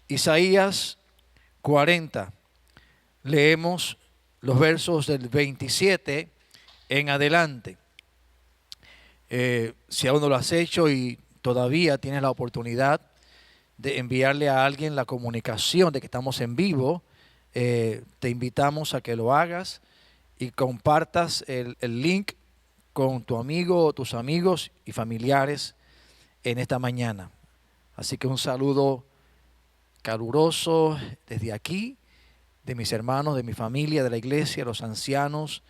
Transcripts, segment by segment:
Isaías 40. Leemos los versos del 27 en adelante. Si aún no lo has hecho y todavía tienes la oportunidad de enviarle a alguien la comunicación de que estamos en vivo, te invitamos a que lo hagas y compartas el link con tu amigo o tus amigos y familiares en esta mañana. Así que un saludo caluroso desde aquí, de mis hermanos, de mi familia, de la iglesia, los ancianos,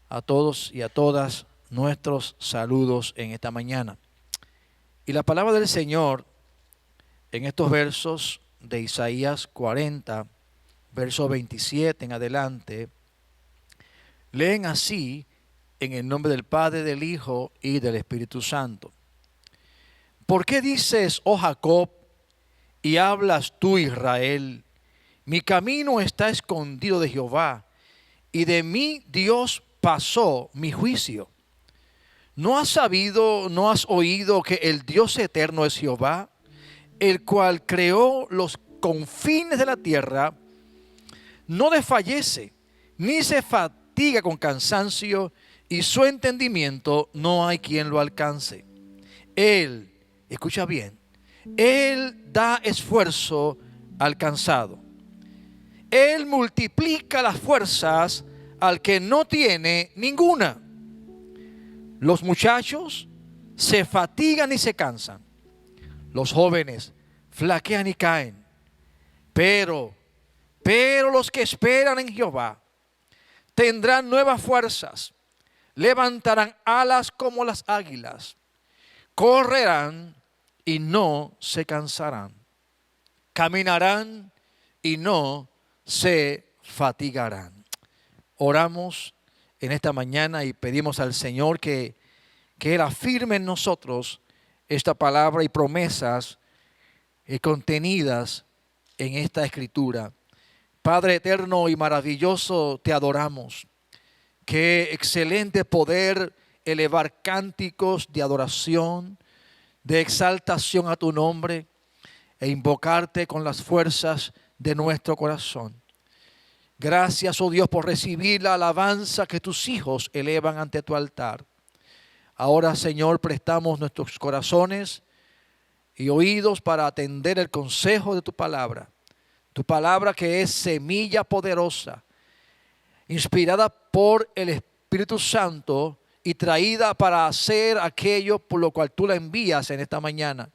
a todos y a todas nuestros saludos en esta mañana. Y la palabra del Señor en estos versos de Isaías 40, verso 27 en adelante, leen así en el nombre del Padre, del Hijo y del Espíritu Santo. ¿Por qué dices, oh Jacob, y hablas tú, Israel? Mi camino está escondido de Jehová, y de mí Dios pasó mi juicio. ¿No has sabido, no has oído que el Dios eterno es Jehová, el cual creó los confines de la tierra? No desfallece, ni se fatiga con cansancio, y su entendimiento no hay quien lo alcance. Él, escucha bien, Él da esfuerzo al cansado. Él multiplica las fuerzas al que no tiene ninguna. Los muchachos se fatigan y se cansan. Los jóvenes flaquean y caen. Pero los que esperan en Jehová tendrán nuevas fuerzas. Levantarán alas como las águilas. Correrán y no se cansarán. Caminarán y no se fatigarán. Oramos en esta mañana y pedimos al Señor que Él afirme en nosotros esta palabra y promesas contenidas en esta escritura. Padre eterno y maravilloso, te adoramos. Qué excelente poder elevar cánticos de adoración, de exaltación a tu nombre e invocarte con las fuerzas de nuestro corazón. Gracias, oh Dios, por recibir la alabanza que tus hijos elevan ante tu altar. Ahora, Señor, prestamos nuestros corazones y oídos para atender el consejo de tu palabra. Tu palabra que es semilla poderosa, inspirada por el Espíritu Santo y traída para hacer aquello por lo cual tú la envías en esta mañana.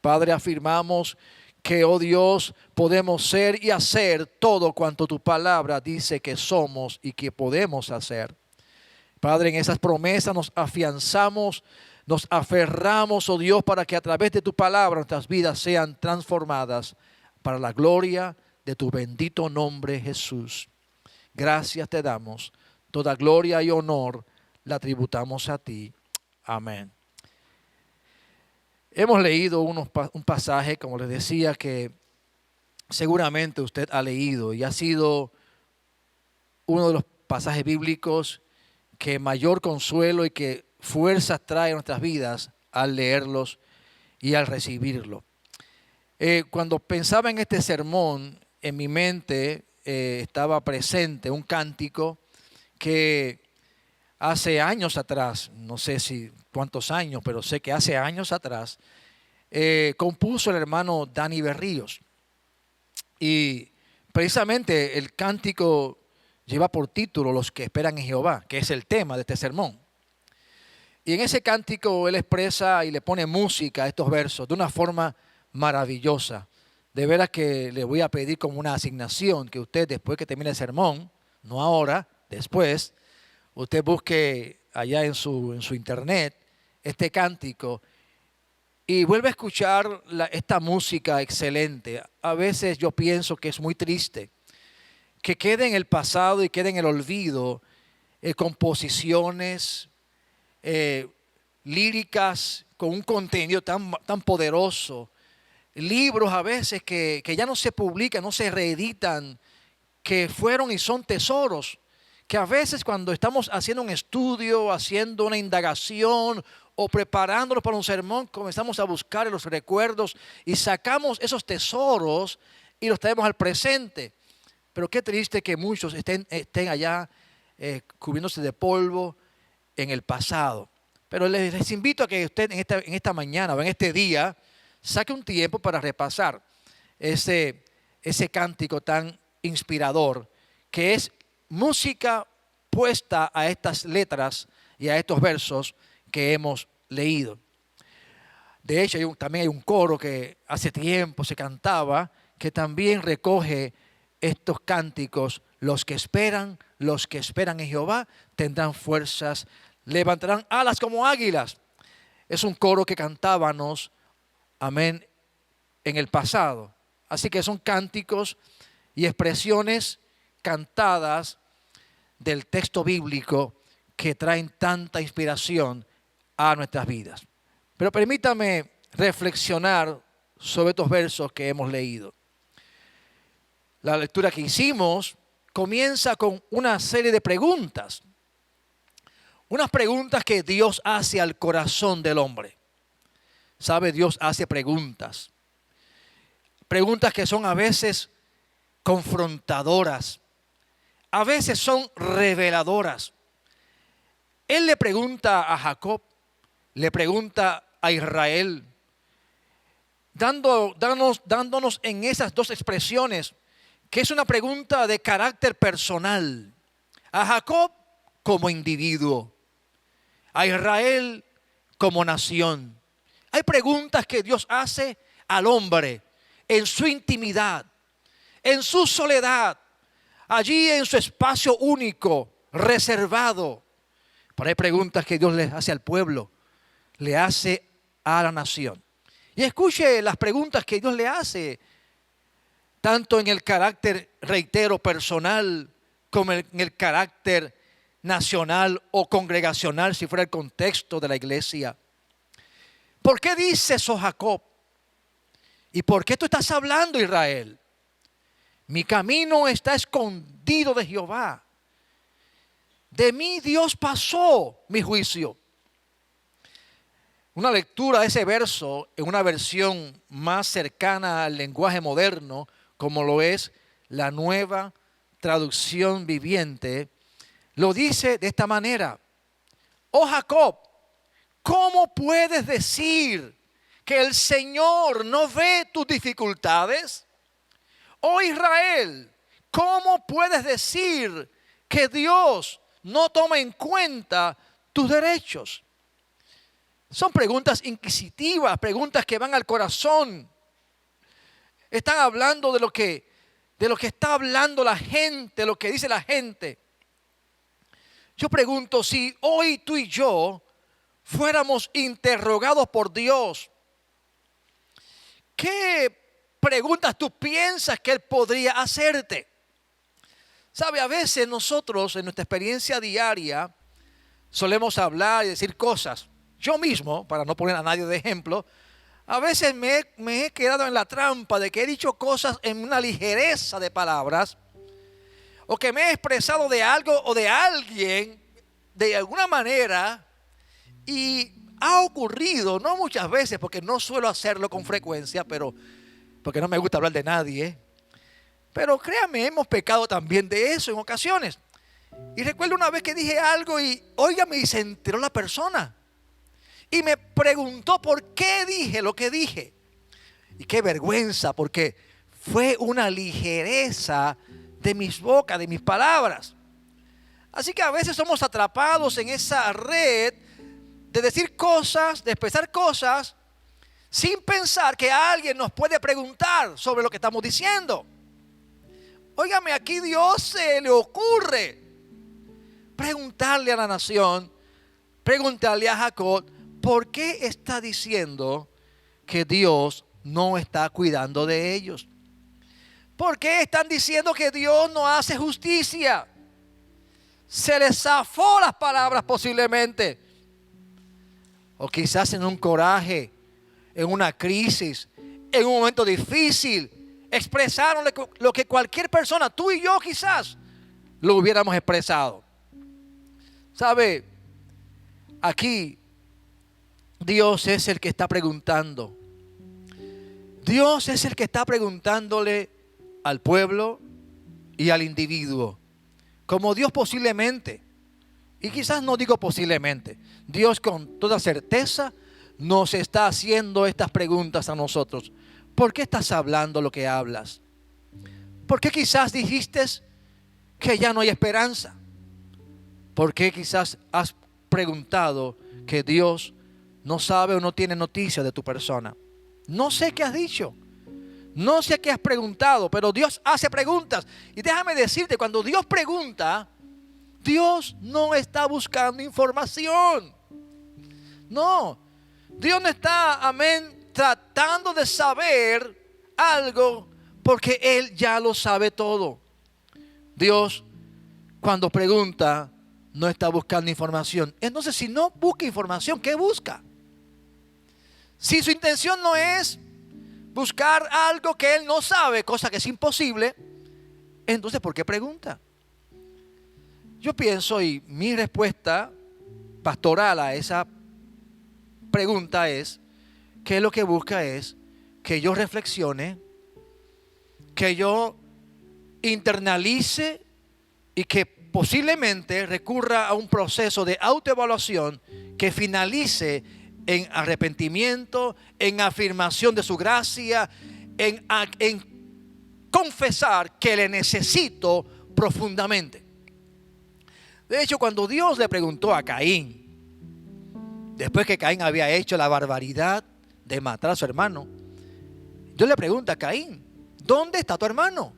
Padre, afirmamos que, oh Dios, podemos ser y hacer todo cuanto tu palabra dice que somos y que podemos hacer. Padre, en esas promesas nos afianzamos, nos aferramos, oh Dios, para que a través de tu palabra nuestras vidas sean transformadas para la gloria de tu bendito nombre, Jesús. Gracias te damos. Toda gloria y honor la tributamos a ti. Amén. Hemos leído un pasaje, como les decía, que seguramente usted ha leído y ha sido uno de los pasajes bíblicos que mayor consuelo y que fuerzas trae a nuestras vidas al leerlos y al recibirlo. Cuando pensaba en este sermón, en mi mente estaba presente un cántico que hace años atrás, no sé si cuántos años, pero sé que hace años atrás, compuso el hermano Dani Berríos. Y precisamente el cántico lleva por título Los que esperan en Jehová, que es el tema de este sermón. Y en ese cántico él expresa y le pone música a estos versos de una forma maravillosa. De veras que le voy a pedir como una asignación que usted, después que termine el sermón, no ahora, después, usted busque allá en su internet este cántico y vuelve a escuchar esta música excelente. A veces yo pienso que es muy triste que quede en el pasado y quede en el olvido composiciones líricas con un contenido tan poderoso, libros a veces que ya no se publican, no se reeditan, que fueron y son tesoros que a veces cuando estamos haciendo un estudio, haciendo una indagación o preparándonos para un sermón, comenzamos a buscar en los recuerdos y sacamos esos tesoros y los traemos al presente. Pero qué triste que muchos estén allá cubriéndose de polvo en el pasado. Pero les invito a que usted en esta mañana o en este día saque un tiempo para repasar ese cántico tan inspirador que es música puesta a estas letras y a estos versos que hemos leído. De hecho, también hay un coro que hace tiempo se cantaba que también recoge estos cánticos. Los que esperan en Jehová tendrán fuerzas, levantarán alas como águilas. Es un coro que cantábamos, amén, en el pasado. Así que son cánticos y expresiones cantadas del texto bíblico que traen tanta inspiración a nuestras vidas. Pero permítame reflexionar sobre estos versos que hemos leído. La lectura que hicimos comienza con una serie de preguntas. Unas preguntas que Dios hace al corazón del hombre. ¿Sabe? Dios hace preguntas. Preguntas que son a veces confrontadoras. A veces son reveladoras. Él le pregunta a Jacob, le pregunta a Israel, dándonos en esas dos expresiones, que es una pregunta de carácter personal. A Jacob como individuo, a Israel como nación. Hay preguntas que Dios hace al hombre en su intimidad, en su soledad, allí en su espacio único, reservado. Pero hay preguntas que Dios le hace al pueblo, le hace a la nación. Y escuche las preguntas que Dios le hace, tanto en el carácter, reitero, personal, como en el carácter nacional o congregacional, si fuera el contexto de la iglesia. ¿Por qué dice eso, Jacob? ¿Y por qué tú estás hablando, Israel? Mi camino está escondido de Jehová. De mí Dios pasó mi juicio. Una lectura de ese verso en una versión más cercana al lenguaje moderno, como lo es la Nueva Traducción Viviente, lo dice de esta manera: oh Jacob, ¿cómo puedes decir que el Señor no ve tus dificultades? Oh Israel, ¿cómo puedes decir que Dios no toma en cuenta tus derechos? Son preguntas inquisitivas, preguntas que van al corazón. Están hablando de lo que está hablando la gente, lo que dice la gente. Yo pregunto, si hoy tú y yo fuéramos interrogados por Dios, ¿qué preguntas tú piensas que Él podría hacerte? Sabe, a veces nosotros en nuestra experiencia diaria solemos hablar y decir cosas. Yo mismo, para no poner a nadie de ejemplo, a veces me he quedado en la trampa de que he dicho cosas en una ligereza de palabras, o que me he expresado de algo o de alguien de alguna manera, y ha ocurrido, no muchas veces, porque no suelo hacerlo con frecuencia, pero porque no me gusta hablar de nadie, pero créame, hemos pecado también de eso en ocasiones. Y recuerdo una vez que dije algo y, óigame, y se enteró la persona y me preguntó por qué dije lo que dije. Y qué vergüenza, porque fue una ligereza de mis bocas, de mis palabras. Así que a veces somos atrapados en esa red de decir cosas, de expresar cosas, sin pensar que alguien nos puede preguntar sobre lo que estamos diciendo. Óigame, aquí Dios se le ocurre preguntarle a la nación, preguntarle a Jacob, ¿por qué está diciendo que Dios no está cuidando de ellos? ¿Por qué están diciendo que Dios no hace justicia? Se les zafó las palabras posiblemente. O quizás en un coraje, en una crisis, en un momento difícil, expresaron lo que cualquier persona, tú y yo quizás, lo hubiéramos expresado. ¿Sabe? Aquí Dios es el que está preguntando. Dios es el que está preguntándole al pueblo y al individuo. Como Dios posiblemente, y quizás no digo posiblemente, Dios con toda certeza nos está haciendo estas preguntas a nosotros. ¿Por qué estás hablando lo que hablas? ¿Por qué quizás dijiste que ya no hay esperanza? ¿Por qué quizás has preguntado que Dios no sabe o no tiene noticia de tu persona? No sé qué has dicho, no sé qué has preguntado, pero Dios hace preguntas. Y déjame decirte, cuando Dios pregunta, Dios no está buscando información. No, Dios no está, amén, tratando de saber algo porque Él ya lo sabe todo. Dios, cuando pregunta, no está buscando información. Entonces, si no busca información, ¿qué busca? Si su intención no es buscar algo que Él no sabe, cosa que es imposible, entonces ¿por qué pregunta? Yo pienso, y mi respuesta pastoral a esa pregunta es que lo que busca es que yo reflexione, que yo internalice y que posiblemente recurra a un proceso de autoevaluación que finalice en arrepentimiento, en afirmación de su gracia, en confesar que le necesito profundamente. De hecho, cuando Dios le preguntó a Caín, después que Caín había hecho la barbaridad de matar a su hermano, Dios le pregunta a Caín, ¿dónde está tu hermano?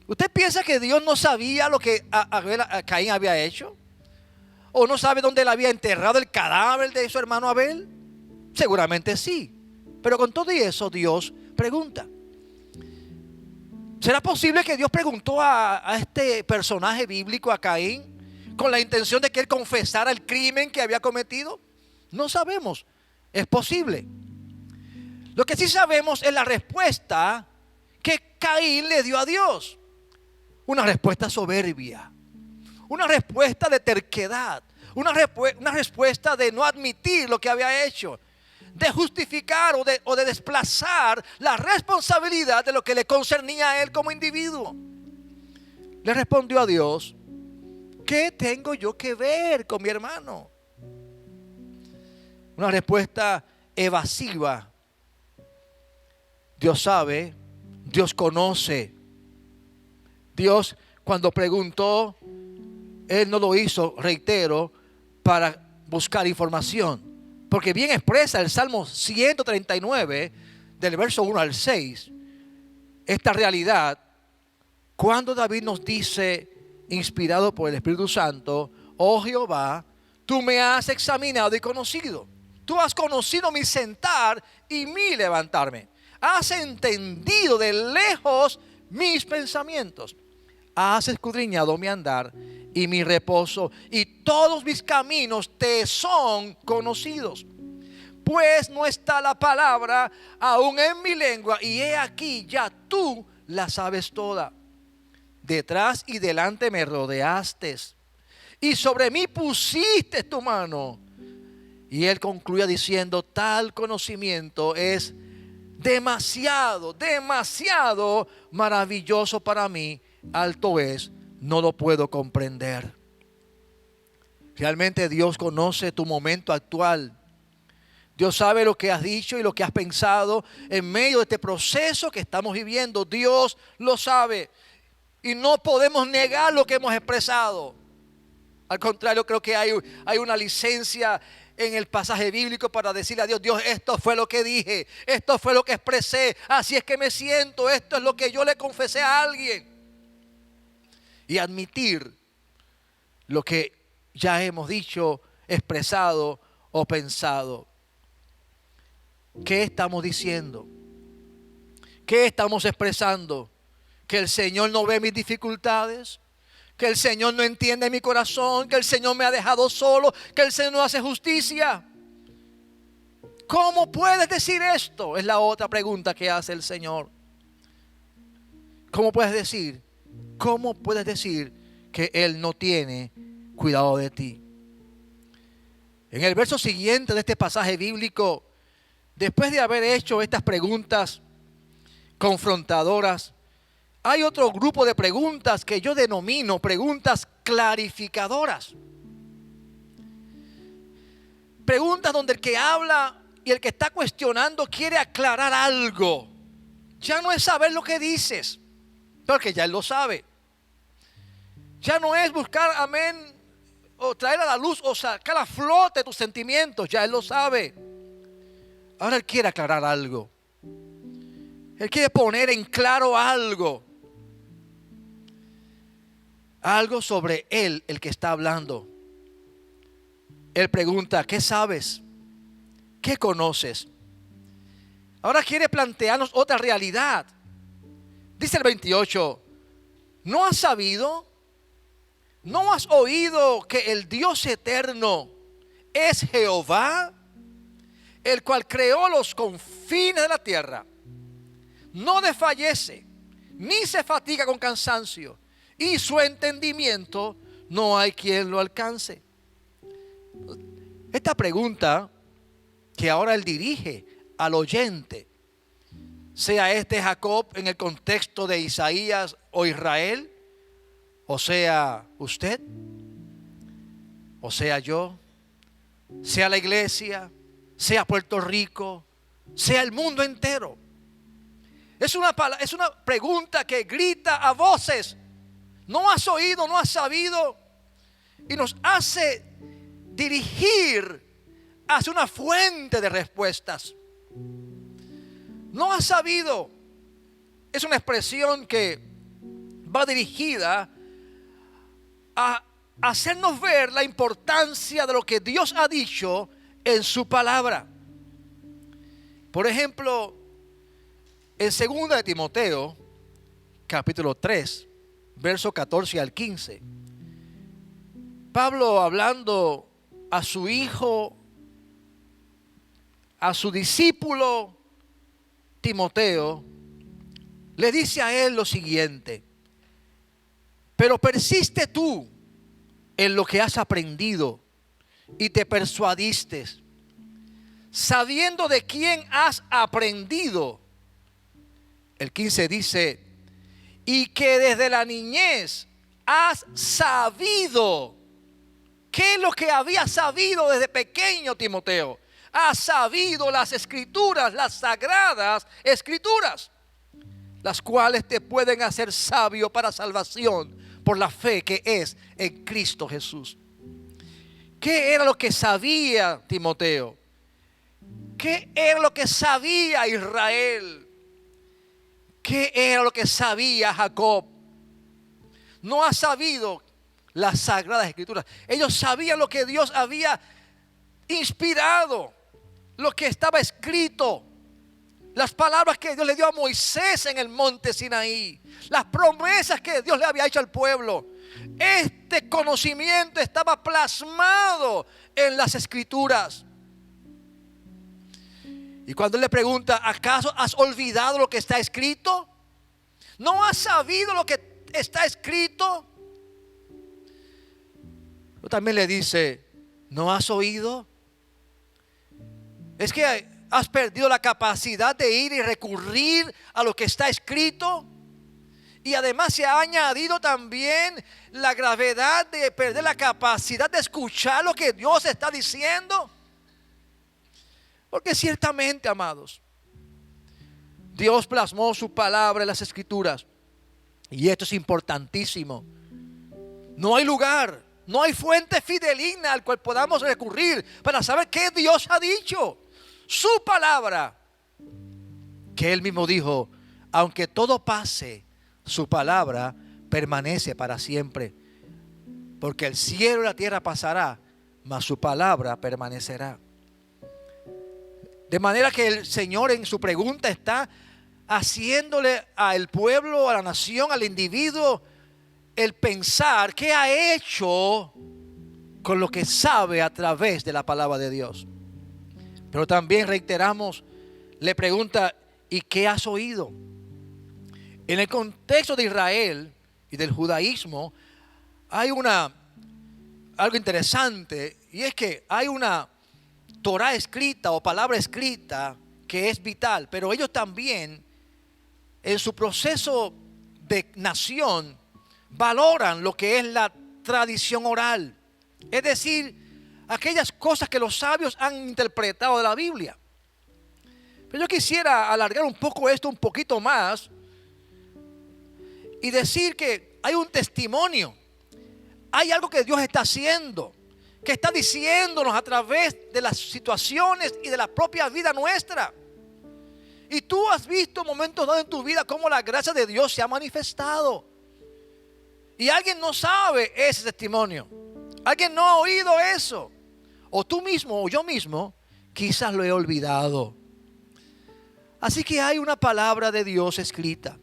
¿Usted piensa que Dios no sabía lo que Caín había hecho? ¿O no sabe dónde él había enterrado el cadáver de su hermano Abel? Seguramente sí. Pero con todo y eso Dios pregunta. ¿Será posible que Dios preguntó a este personaje bíblico, a Caín, con la intención de que él confesara el crimen que había cometido? No sabemos. Es posible. Lo que sí sabemos es la respuesta que Caín le dio a Dios. Una respuesta soberbia, una respuesta de terquedad, una respuesta de no admitir lo que había hecho, de justificar o de desplazar la responsabilidad de lo que le concernía a él como individuo. Le respondió a Dios, ¿qué tengo yo que ver con mi hermano? Una respuesta evasiva. Dios sabe, Dios conoce. Dios, cuando preguntó, Él no lo hizo, reitero, para buscar información. Porque bien expresa el Salmo 139, del verso 1 al 6, esta realidad, cuando David nos dice, inspirado por el Espíritu Santo, oh Jehová, tú me has examinado y conocido. Tú has conocido mi sentar y mi levantarme. Has entendido de lejos mis pensamientos. Has escudriñado mi andar y mi reposo, y todos mis caminos te son conocidos. Pues no está la palabra aún en mi lengua, y he aquí ya tú la sabes toda. Detrás y delante me rodeaste, y sobre mí pusiste tu mano. Y él concluye diciendo, tal conocimiento es demasiado maravilloso para mí, alto es, no lo puedo comprender. Realmente Dios conoce tu momento actual. Dios sabe lo que has dicho y lo que has pensado en medio de este proceso que estamos viviendo. Dios lo sabe y no podemos negar lo que hemos expresado. Al contrario, creo que hay una licencia en el pasaje bíblico para decirle a Dios, Dios, esto fue lo que dije, esto fue lo que expresé, así es que me siento, esto es lo que yo le confesé a alguien. Y admitir lo que ya hemos dicho, expresado o pensado. ¿Qué estamos diciendo? ¿Qué estamos expresando? ¿Que el Señor no ve mis dificultades? ¿Que el Señor no entiende mi corazón? ¿Que el Señor me ha dejado solo? ¿Que el Señor no hace justicia? ¿Cómo puedes decir esto? Es la otra pregunta que hace el Señor. ¿Cómo puedes decir que Él no tiene cuidado de ti. En el verso siguiente de este pasaje bíblico, después de haber hecho estas preguntas confrontadoras, hay otro grupo de preguntas que yo denomino preguntas clarificadoras. Preguntas donde el que habla y el que está cuestionando quiere aclarar algo. Ya no es saber lo que dices, porque ya Él lo sabe. Ya no es buscar, amén, o traer a la luz o sacar a flote tus sentimientos. Ya Él lo sabe. Ahora Él quiere aclarar algo. Él quiere poner en claro algo. Algo sobre Él, el que está hablando. Él pregunta, ¿qué sabes? ¿Qué conoces? Ahora quiere plantearnos otra realidad. Dice el 28, ¿no has sabido? ¿No has oído que el Dios eterno es Jehová, el cual creó los confines de la tierra? No desfallece, ni se fatiga con cansancio, y su entendimiento no hay quien lo alcance. Esta pregunta que ahora Él dirige al oyente, sea este Jacob en el contexto de Isaías o Israel, o sea usted, o sea yo, sea la iglesia, sea Puerto Rico, sea el mundo entero. Es una pregunta que grita a voces. No has oído, no has sabido, y nos hace dirigir hacia una fuente de respuestas. No has sabido es una expresión que va dirigida a hacernos ver la importancia de lo que Dios ha dicho en su palabra. Por ejemplo, en 2 de Timoteo, capítulo 3, verso 14 al 15, Pablo, hablando a su hijo, a su discípulo Timoteo, le dice a él lo siguiente: pero persiste tú en lo que has aprendido y te persuadiste, sabiendo de quién has aprendido. El 15 dice: y que desde la niñez has sabido. ¿Qué es lo que había sabido desde pequeño, Timoteo? Has sabido las escrituras, las sagradas escrituras, las cuales te pueden hacer sabio para salvación por la fe que es en Cristo Jesús. ¿Qué era lo que sabía Timoteo? ¿Qué era lo que sabía Israel? ¿Qué era lo que sabía Jacob? No ha sabido las sagradas escrituras. Ellos sabían lo que Dios había inspirado, lo que estaba escrito, las palabras que Dios le dio a Moisés en el monte Sinaí, las promesas que Dios le había hecho al pueblo. Este conocimiento estaba plasmado en las escrituras. Y cuando él le pregunta, ¿acaso has olvidado lo que está escrito? ¿No has sabido lo que está escrito? También le dice, ¿no has oído? Es que has perdido la capacidad de ir y recurrir a lo que está escrito. Y además se ha añadido también la gravedad de perder la capacidad de escuchar lo que Dios está diciendo. Porque ciertamente, amados, Dios plasmó su palabra en las escrituras. Y esto es importantísimo. No hay lugar, no hay fuente fidedigna al cual podamos recurrir para saber qué Dios ha dicho. Su palabra, que Él mismo dijo, aunque todo pase, su palabra permanece para siempre. Porque el cielo y la tierra pasará, mas su palabra permanecerá. De manera que el Señor en su pregunta está haciéndole al pueblo, a la nación, al individuo, el pensar qué ha hecho con lo que sabe a través de la palabra de Dios. Pero también reiteramos, le pregunta, ¿y qué has oído? En el contexto de Israel y del judaísmo, hay algo interesante, y es que hay una Torah escrita o palabra escrita que es vital, pero ellos también en su proceso de nación valoran lo que es la tradición oral, es decir, aquellas cosas que los sabios han interpretado de la Biblia. Pero yo quisiera alargar un poco esto un poquito más y decir que hay un testimonio, hay algo que Dios está haciendo, que está diciéndonos a través de las situaciones y de la propia vida nuestra. Y tú has visto momentos dados en tu vida cómo la gracia de Dios se ha manifestado. Y alguien no sabe ese testimonio. Alguien no ha oído eso. O tú mismo o yo mismo quizás lo he olvidado. Así que hay una palabra de Dios escrita.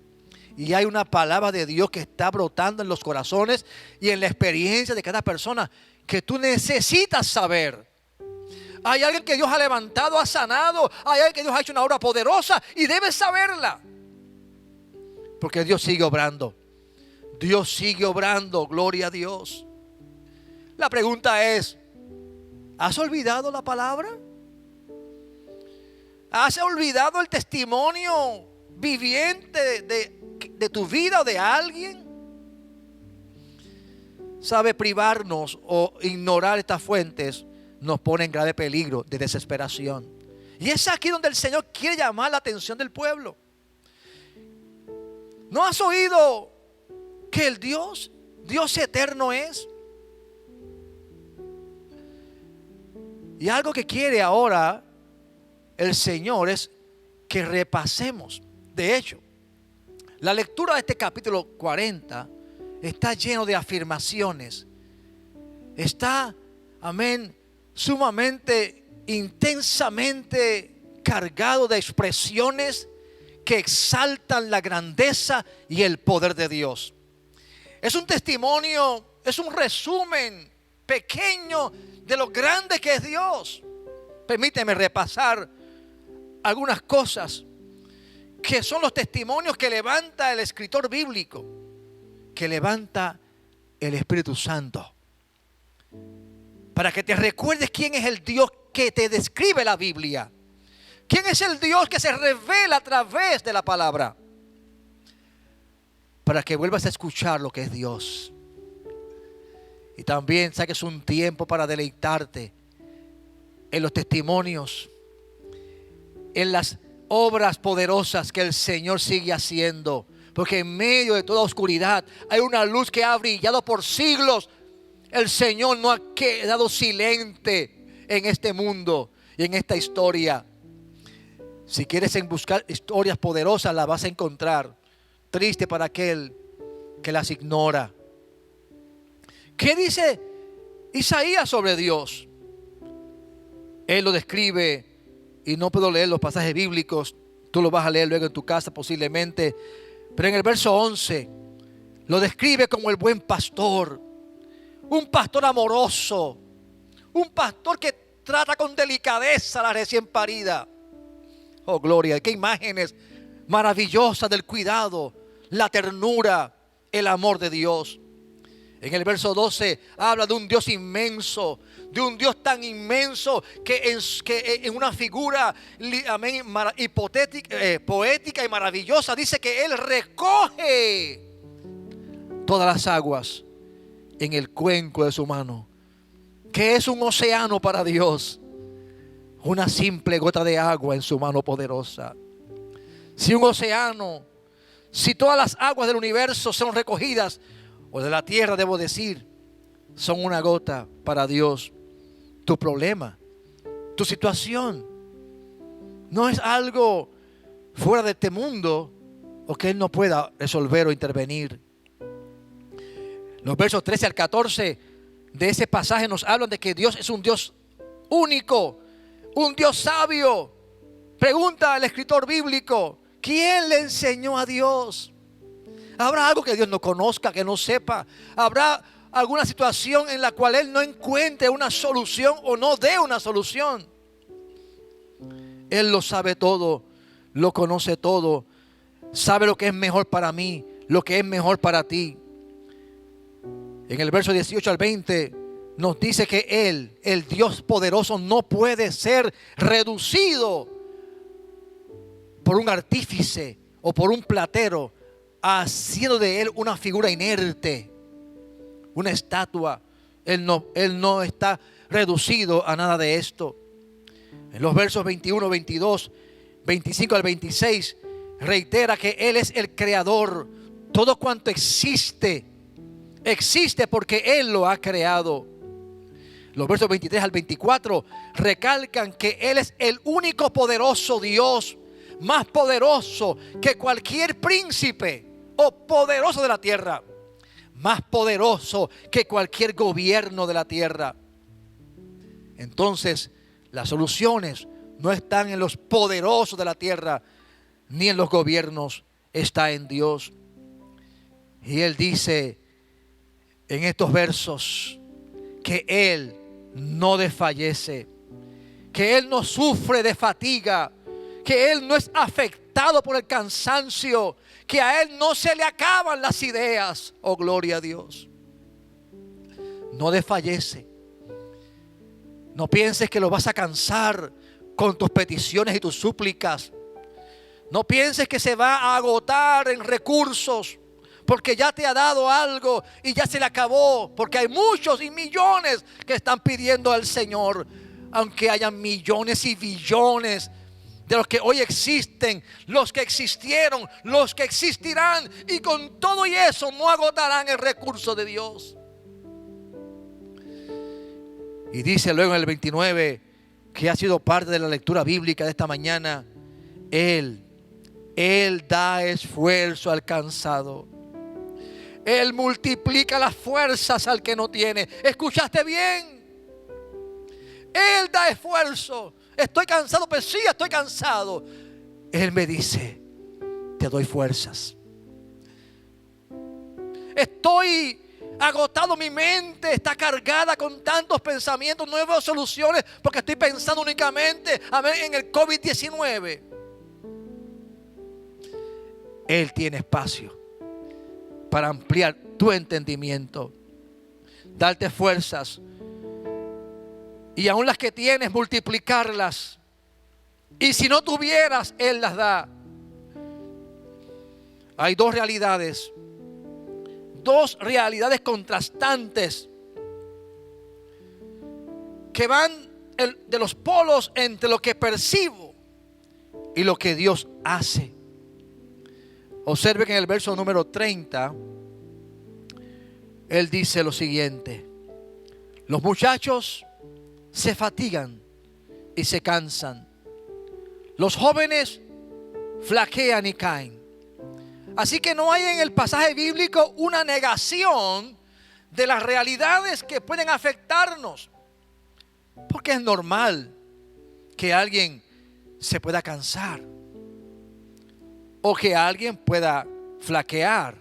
Y hay una palabra de Dios que está brotando en los corazones y en la experiencia de cada persona que tú necesitas saber. Hay alguien que Dios ha levantado, ha sanado. Hay alguien que Dios ha hecho una obra poderosa y debes saberla. Porque Dios sigue obrando. Dios sigue obrando, gloria a Dios. La pregunta es, ¿has olvidado la palabra? ¿Has olvidado el testimonio viviente de tu vida o de alguien? Sabe, privarnos o ignorar estas fuentes nos pone en grave peligro de desesperación. Y es aquí donde el Señor quiere llamar la atención del pueblo. ¿No has oído que el Dios eterno es? Y algo que quiere ahora el Señor es que repasemos. De hecho, la lectura de este capítulo 40 está lleno de afirmaciones. Está, amén, sumamente, intensamente cargado de expresiones que exaltan la grandeza y el poder de Dios. Es un testimonio, es un resumen pequeño de lo grande que es Dios. Permíteme repasar algunas cosas que son los testimonios que levanta el escritor bíblico, que levanta el Espíritu Santo, para que te recuerdes quién es el Dios que te describe la Biblia. ¿Quién es el Dios que se revela a través de la palabra? Para que vuelvas a escuchar lo que es Dios. Y también saques un tiempo para deleitarte en los testimonios, en las obras poderosas que el Señor sigue haciendo. Porque en medio de toda oscuridad hay una luz que ha brillado por siglos. El Señor no ha quedado silente en este mundo y en esta historia. Si quieres buscar historias poderosas, las vas a encontrar. Triste para aquel que las ignora. ¿Qué dice Isaías sobre Dios? Él lo describe, y no puedo leer los pasajes bíblicos. Tú lo vas a leer luego en tu casa posiblemente. Pero en el verso 11 lo describe como el buen pastor. Un pastor amoroso. Un pastor que trata con delicadeza a la recién parida. Oh, gloria, qué imágenes maravillosas del cuidado, la ternura, el amor de Dios. En el verso 12 habla de un Dios inmenso, de un Dios tan inmenso que en una figura hipotética, poética y maravillosa dice que Él recoge todas las aguas en el cuenco de su mano. ¿Qué es un océano para Dios? Una simple gota de agua en su mano poderosa. Si un océano, si todas las aguas del universo son recogidas, o de la tierra debo decir, son una gota para Dios. Tu problema, tu situación, no es algo fuera de este mundo o que Él no pueda resolver o intervenir. Los versos 13 al 14 de ese pasaje nos hablan de que Dios es un Dios único, un Dios sabio. Pregunta al escritor bíblico, ¿quién le enseñó a Dios? ¿Habrá algo que Dios no conozca, que no sepa? ¿Habrá alguna situación en la cual Él no encuentre una solución o no dé una solución? Él lo sabe todo, lo conoce todo, sabe lo que es mejor para mí, lo que es mejor para ti. En el verso 18 al 20 nos dice que Él, el Dios poderoso, no puede ser reducido por un artífice o por un platero, haciendo de Él una figura inerte, una estatua. Él no está reducido a nada de esto. En los versos 21, 22, 25 al 26 reitera que Él es el creador. Todo cuanto existe, existe porque Él lo ha creado. Los versos 23 al 24 recalcan que Él es el único poderoso Dios, más poderoso que cualquier príncipe o poderoso de la tierra, más poderoso que cualquier gobierno de la tierra. Entonces, las soluciones no están en los poderosos de la tierra, ni en los gobiernos, está en Dios. Y Él dice en estos versos que Él no desfallece, que Él no sufre de fatiga, que Él no es afectado por el cansancio, que a Él no se le acaban las ideas. Oh, gloria a Dios. No desfallece. No pienses que lo vas a cansar con tus peticiones y tus súplicas. No pienses que se va a agotar en recursos, porque ya te ha dado algo y ya se le acabó. Porque hay muchos y millones que están pidiendo al Señor, aunque hayan millones y billones de los que hoy existen, los que existieron, los que existirán, y con todo y eso no agotarán el recurso de Dios. Y dice luego en el 29, que ha sido parte de la lectura bíblica de esta mañana: Él da esfuerzo al cansado. Él multiplica las fuerzas al que no tiene. ¿Escuchaste bien? Él da esfuerzo. Estoy cansado, pues sí, estoy cansado. Él me dice: te doy fuerzas. Estoy agotado, mi mente está cargada con tantos pensamientos, no veo soluciones porque estoy pensando únicamente en el COVID-19. Él tiene espacio para ampliar tu entendimiento, darte fuerzas, y aún las que tienes, multiplicarlas. Y si no tuvieras, Él las da. Hay dos realidades contrastantes que van de los polos entre lo que percibo y lo que Dios hace. Observe que en el verso número 30 Él dice lo siguiente: los muchachos se fatigan y se cansan, los jóvenes flaquean y caen. Así que no hay en el pasaje bíblico una negación de las realidades que pueden afectarnos, porque es normal que alguien se pueda cansar, o que alguien pueda flaquear,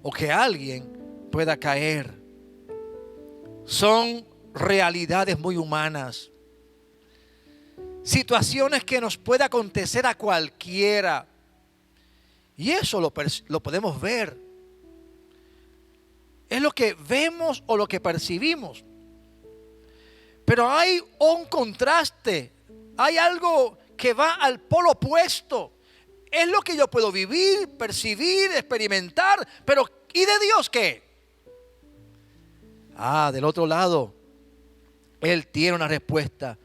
o que alguien pueda caer. Son realidades muy humanas, situaciones que nos puede acontecer a cualquiera. Y eso lo podemos ver. Es lo que vemos o lo que percibimos. Pero hay un contraste. Hay algo que va al polo opuesto. Es lo que yo puedo vivir, percibir, experimentar. Pero ¿y de Dios qué? Del otro lado, Él tiene una respuesta.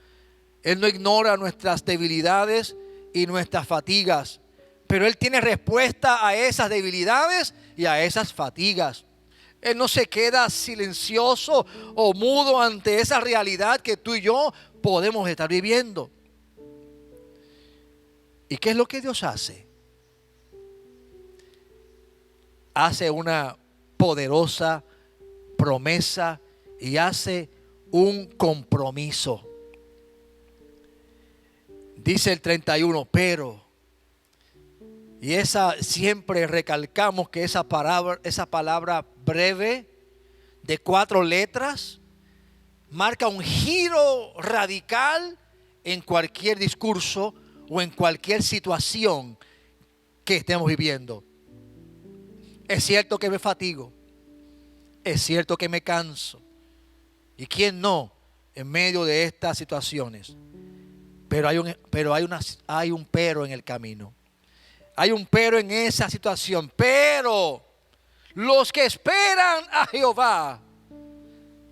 Él no ignora nuestras debilidades y nuestras fatigas, pero Él tiene respuesta a esas debilidades y a esas fatigas. Él no se queda silencioso o mudo ante esa realidad que tú y yo podemos estar viviendo. ¿Y qué es lo que Dios hace? Hace una poderosa promesa y hace un compromiso. Dice el 31, pero, y siempre recalcamos que esa palabra breve de 4 letras marca un giro radical en cualquier discurso o en cualquier situación que estemos viviendo. Es cierto que me fatigo. Es cierto que me canso. ¿Y quién no en medio de estas situaciones? Pero hay un pero en el camino. Hay un pero en esa situación. Pero los que esperan a Jehová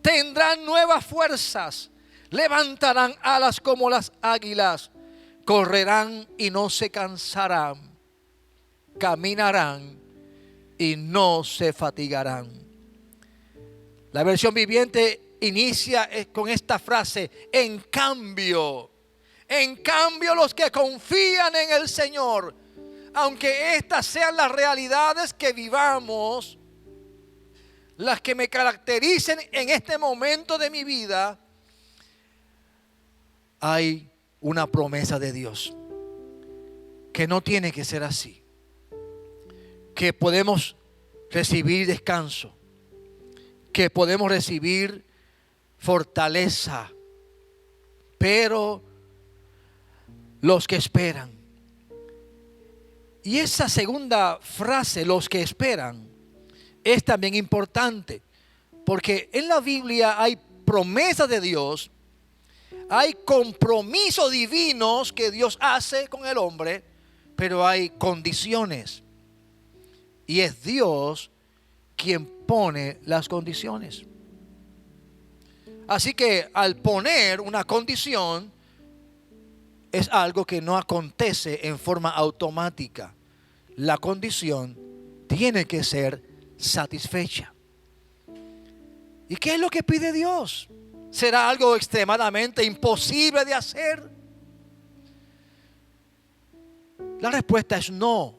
tendrán nuevas fuerzas, levantarán alas como las águilas, correrán y no se cansarán, caminarán y no se fatigarán. La versión viviente inicia con esta frase: en cambio los que confían en el Señor, aunque estas sean las realidades que vivamos, las que me caractericen en este momento de mi vida, hay una promesa de Dios que no tiene que ser así, que podemos recibir descanso, que podemos recibir fortaleza, pero los que esperan. Y esa segunda frase, los que esperan, es también importante, porque en la Biblia hay promesas de Dios, hay compromisos divinos que Dios hace con el hombre, pero hay condiciones. Y es Dios quien pone las condiciones. Así que al poner una condición, es algo que no acontece en forma automática. La condición tiene que ser satisfecha. ¿Y qué es lo que pide Dios? ¿Será algo extremadamente imposible de hacer? La respuesta es no.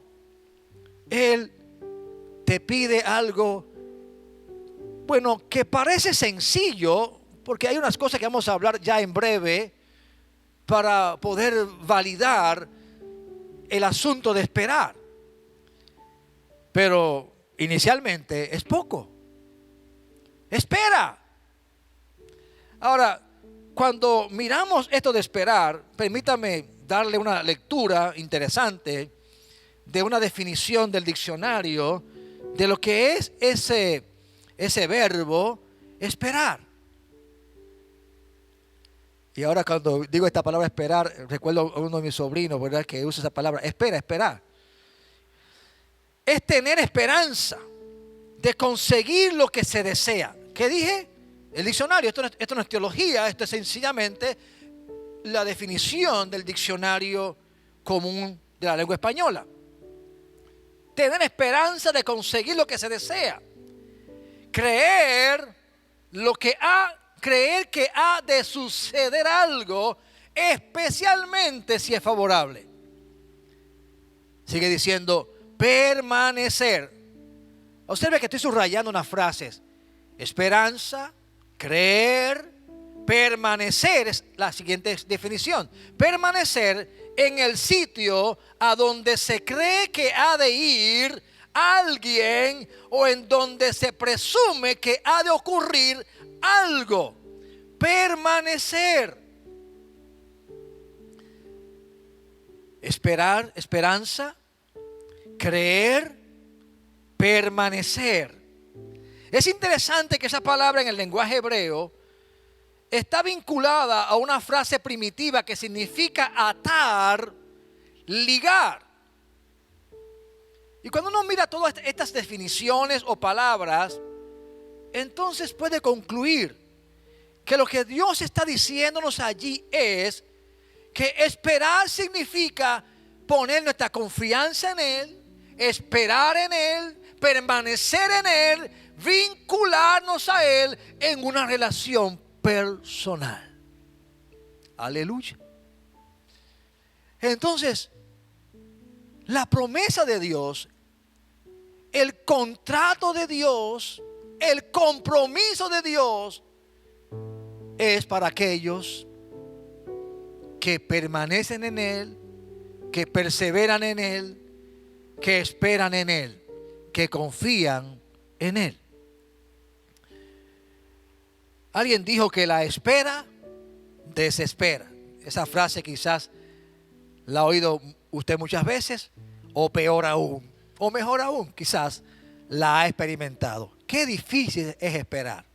Él te pide algo, bueno, que parece sencillo, porque hay unas cosas que vamos a hablar ya en breve para poder validar el asunto de esperar. Pero inicialmente es poco. Espera. Ahora, cuando miramos esto de esperar, permítame darle una lectura interesante de una definición del diccionario de lo que es ese verbo esperar. Y ahora cuando digo esta palabra esperar, recuerdo a uno de mis sobrinos, ¿verdad?, que usa esa palabra, esperar. Es tener esperanza de conseguir lo que se desea. ¿Qué dije? El diccionario, esto no es teología, esto es sencillamente la definición del diccionario común de la lengua española. Tener esperanza de conseguir lo que se desea. Creer que ha de suceder algo, especialmente si es favorable. Sigue diciendo, permanecer. Observe que estoy subrayando unas frases. Esperanza, creer, permanecer es la siguiente definición. Permanecer en el sitio a donde se cree que ha de ir alguien o en donde se presume que ha de ocurrir algo. Permanecer. Esperar, esperanza, creer, permanecer. Es interesante que esa palabra en el lenguaje hebreo está vinculada a una frase primitiva que significa atar, ligar. Y cuando uno mira todas estas definiciones o palabras, entonces puede concluir que lo que Dios está diciéndonos allí es que esperar significa poner nuestra confianza en Él, esperar en Él, permanecer en Él, vincularnos a Él en una relación personal. Aleluya. Entonces, la promesa de Dios, el contrato de Dios, el compromiso de Dios es para aquellos que permanecen en Él, que perseveran en Él, que esperan en Él, que confían en Él. Alguien dijo que la espera desespera. Esa frase quizás la ha oído usted muchas veces, o peor aún, o mejor aún, quizás la ha experimentado. qué difícil es esperar.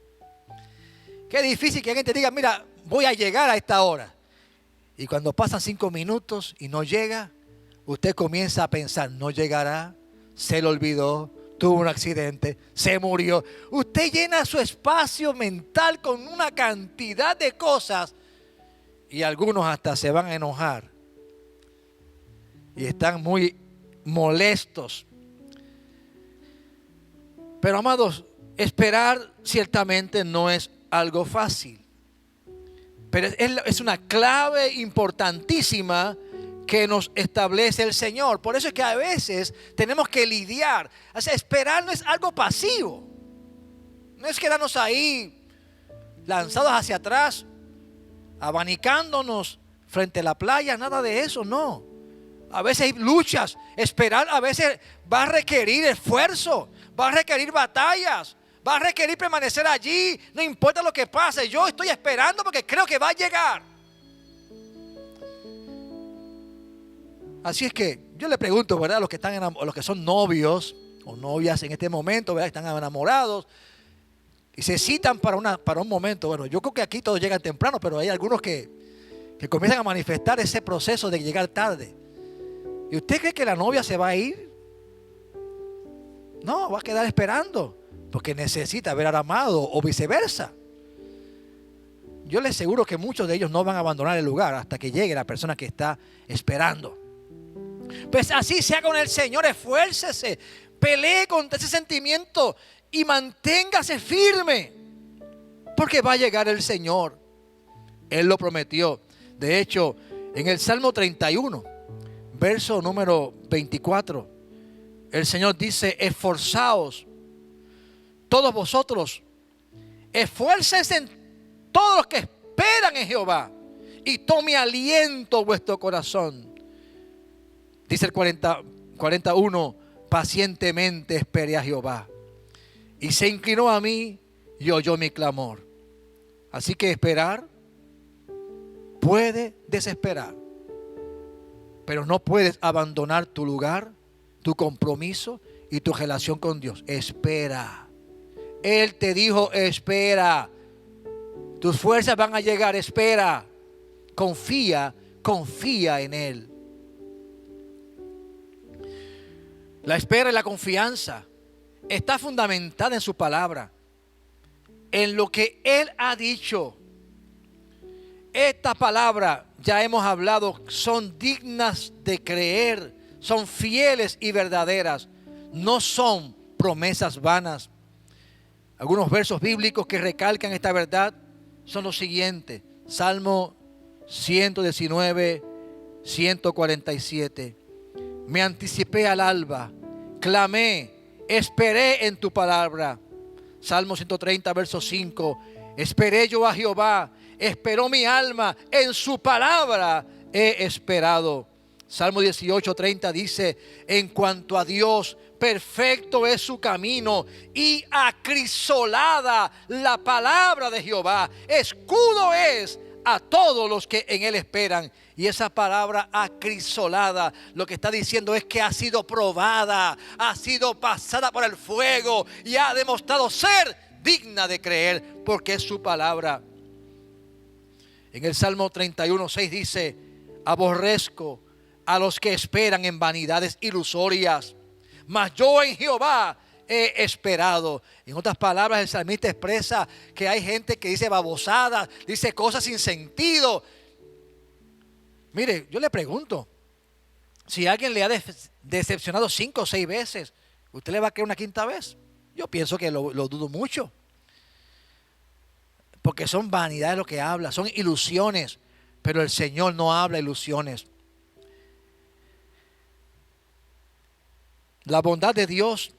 Qué difícil que alguien te diga, mira, voy a llegar a esta hora. Y cuando pasan 5 minutos y no llega, usted comienza a pensar, no llegará, se le olvidó, tuvo un accidente, se murió. Usted llena su espacio mental con una cantidad de cosas y algunos hasta se van a enojar y están muy molestos. Pero amados, esperar ciertamente no es algo fácil. Pero es una clave importantísima que nos establece el Señor. Por eso es que a veces tenemos que lidiar. O sea, esperar no es algo pasivo. No es quedarnos ahí lanzados hacia atrás, abanicándonos frente a la playa. Nada de eso, no. A veces hay luchas. Esperar a veces va a requerir esfuerzo, va a requerir batallas. Va a requerir permanecer allí, no importa lo que pase. Yo estoy esperando porque creo que va a llegar. Así es que yo le pregunto, ¿verdad? A los que están los que son novios o novias en este momento, ¿verdad? Están enamorados y se citan para un momento. Bueno, yo creo que aquí todos llegan temprano, pero hay algunos que comienzan a manifestar ese proceso de llegar tarde. ¿Y usted cree que la novia se va a ir? No, va a quedar esperando. Porque necesita ver al amado o viceversa. Yo les aseguro que muchos de ellos no van a abandonar el lugar hasta que llegue la persona que está esperando. Pues así sea con el Señor, esfuércese, pelee contra ese sentimiento y manténgase firme. Porque va a llegar el Señor. Él lo prometió. De hecho, en el Salmo 31, verso número 24, el Señor dice, esforzaos. Todos vosotros, esfuércense en todos los que esperan en Jehová y tome aliento vuestro corazón. Dice el 41, pacientemente esperé a Jehová y se inclinó a mí y oyó mi clamor. Así que esperar puede desesperar, pero no puedes abandonar tu lugar, tu compromiso y tu relación con Dios. Espera. Él te dijo, espera. Tus fuerzas van a llegar, espera. Confía en Él. La espera y la confianza está fundamentada en su palabra, en lo que Él ha dicho. Esta palabra, ya hemos hablado, son dignas de creer, son fieles y verdaderas, no son promesas vanas. Algunos versos bíblicos que recalcan esta verdad son los siguientes. Salmo 119, 147. Me anticipé al alba, clamé, esperé en tu palabra. Salmo 130, verso 5. Esperé yo a Jehová, esperó mi alma, en su palabra he esperado. Salmo 18, 30 dice, en cuanto a Dios, perfecto es su camino y acrisolada la palabra de Jehová. Escudo es a todos los que en él esperan. Y esa palabra acrisolada lo que está diciendo es que ha sido probada, ha sido pasada por el fuego y ha demostrado ser digna de creer porque es su palabra. En el Salmo 31, 6 dice, aborrezco a los que esperan en vanidades ilusorias, mas yo en Jehová he esperado. En otras palabras, el salmista expresa que hay gente que dice babosadas, dice cosas sin sentido. Mire, yo le pregunto, si alguien le ha decepcionado 5 o 6 veces, ¿usted le va a creer una quinta vez? Yo pienso que lo dudo mucho. Porque son vanidades lo que habla, son ilusiones. Pero el Señor no habla ilusiones. La bondad de Dios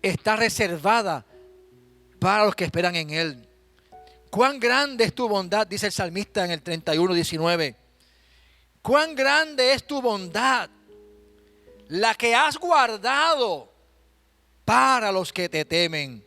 está reservada para los que esperan en Él. Cuán grande es tu bondad, dice el salmista en el 31, 19. Cuán grande es tu bondad, la que has guardado para los que te temen,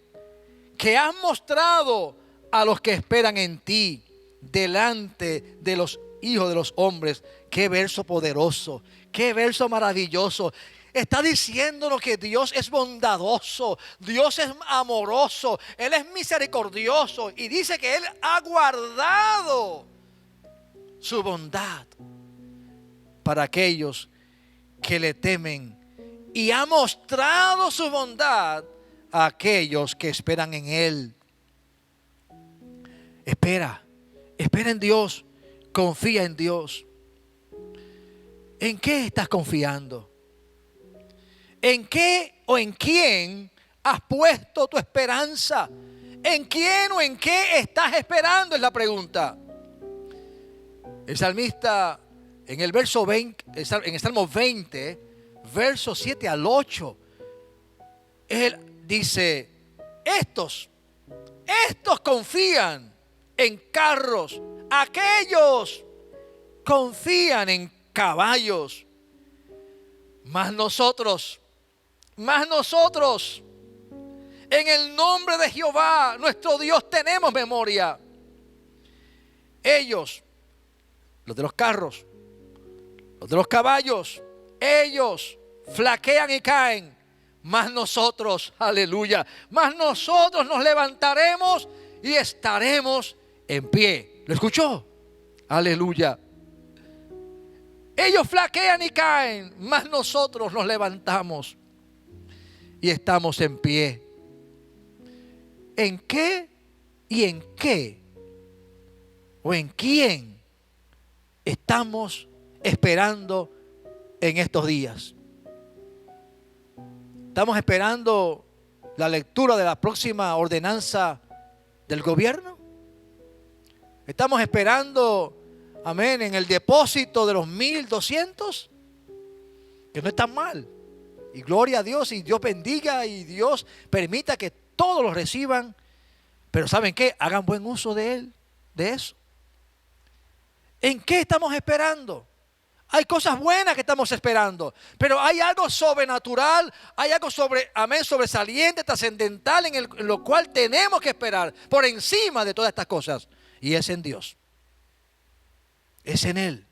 que has mostrado a los que esperan en ti, delante de los hijos de los hombres. Qué verso poderoso, qué verso maravilloso. está diciéndonos que Dios es bondadoso, Dios es amoroso, Él es misericordioso y dice que Él ha guardado su bondad para aquellos que le temen y ha mostrado su bondad a aquellos que esperan en Él. Espera en Dios, confía en Dios. ¿En qué estás confiando? ¿En qué o en quién has puesto tu esperanza? ¿En quién o en qué estás esperando? Es la pregunta. El salmista en el verso 20, en el Salmo 20, versos 7 al 8, él dice: estos confían en carros, aquellos confían en caballos, mas nosotros, en el nombre de Jehová, nuestro Dios, tenemos memoria. Ellos, los de los carros, los de los caballos, ellos flaquean y caen, mas nosotros, aleluya, mas nosotros nos levantaremos y estaremos en pie. ¿Lo escuchó? Aleluya. Ellos flaquean y caen, mas nosotros nos levantamos y estamos en pie. ¿En qué y en qué o en quién estamos esperando en estos días? ¿Estamos esperando la lectura de la próxima ordenanza del gobierno? ¿Estamos esperando, amén, en el depósito de los 1,200? Que no está mal. Y gloria a Dios, y Dios bendiga, y Dios permita que todos lo reciban. Pero ¿saben qué? Hagan buen uso de él, de eso. ¿En qué estamos esperando? Hay cosas buenas que estamos esperando, pero hay algo sobrenatural, hay algo sobresaliente, trascendental en lo cual tenemos que esperar por encima de todas estas cosas, y es en Dios. Es en Él.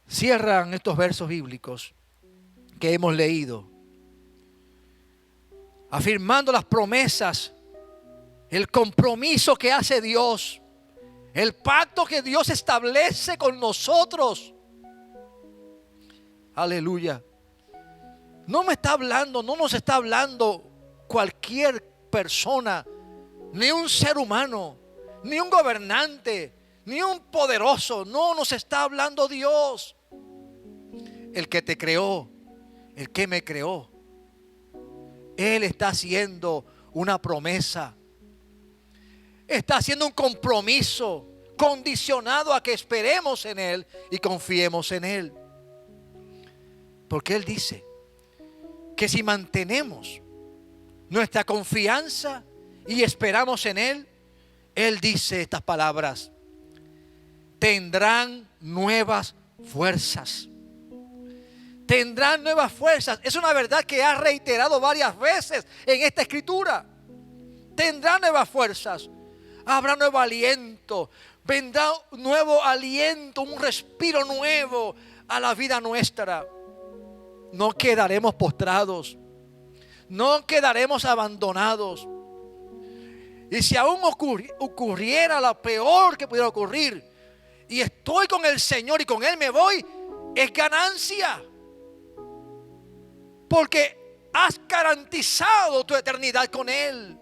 Cierran estos versos bíblicos que hemos leído, afirmando las promesas, el compromiso que hace Dios, el pacto que Dios establece con nosotros. Aleluya. No nos está hablando cualquier persona, ni un ser humano, ni un gobernante, ni un poderoso. No, nos está hablando Dios, el que te creó, el que me creó. Él está haciendo una promesa. Está haciendo un compromiso condicionado a que esperemos en Él y confiemos en Él. Porque Él dice que si mantenemos nuestra confianza y esperamos en Él, Él dice estas palabras: tendrán nuevas fuerzas. Tendrán nuevas fuerzas. Es una verdad que ha reiterado varias veces en esta escritura. Tendrán nuevas fuerzas. Habrá nuevo aliento, vendrá un nuevo aliento, un respiro nuevo a la vida nuestra. No quedaremos postrados, no quedaremos abandonados. Y si aún ocurriera lo peor que pudiera ocurrir, y estoy con el Señor y con Él me voy, es ganancia. Porque has garantizado tu eternidad con Él.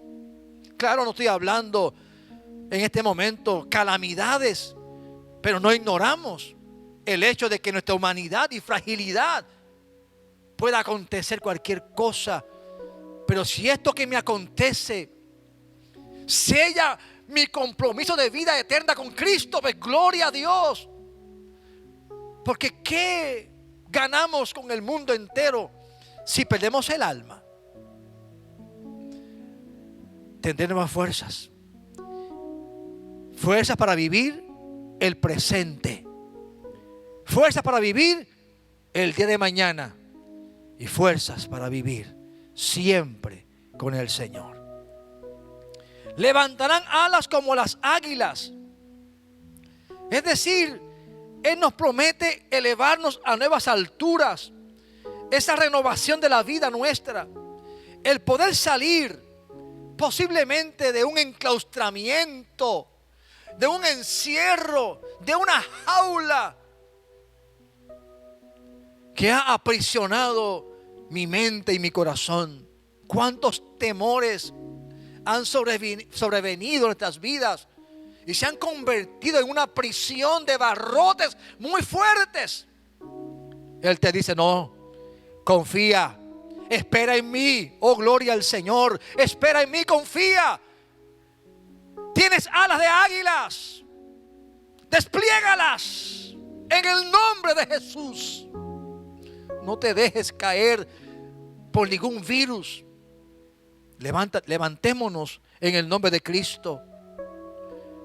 Claro, no estoy hablando en este momento calamidades, pero no ignoramos el hecho de que nuestra humanidad y fragilidad pueda acontecer cualquier cosa. Pero si esto que me acontece sella mi compromiso de vida eterna con Cristo, pues gloria a Dios. Porque ¿qué ganamos con el mundo entero si perdemos el alma? Tendré nuevas fuerzas. Fuerzas para vivir el presente. Fuerzas para vivir el día de mañana. Y fuerzas para vivir siempre con el Señor. Levantarán alas como las águilas. Es decir, Él nos promete elevarnos a nuevas alturas. Esa renovación de la vida nuestra. El poder salir posiblemente de un enclaustramiento, de un encierro, de una jaula que ha aprisionado mi mente y mi corazón. Cuántos temores han sobrevenido en nuestras vidas y se han convertido en una prisión de barrotes muy fuertes. Él te dice: no, confía, espera en mí, oh gloria al Señor, espera en mí, confía. Tienes alas de águilas, despliégalas en el nombre de Jesús. No te dejes caer por ningún virus. Levantémonos en el nombre de Cristo.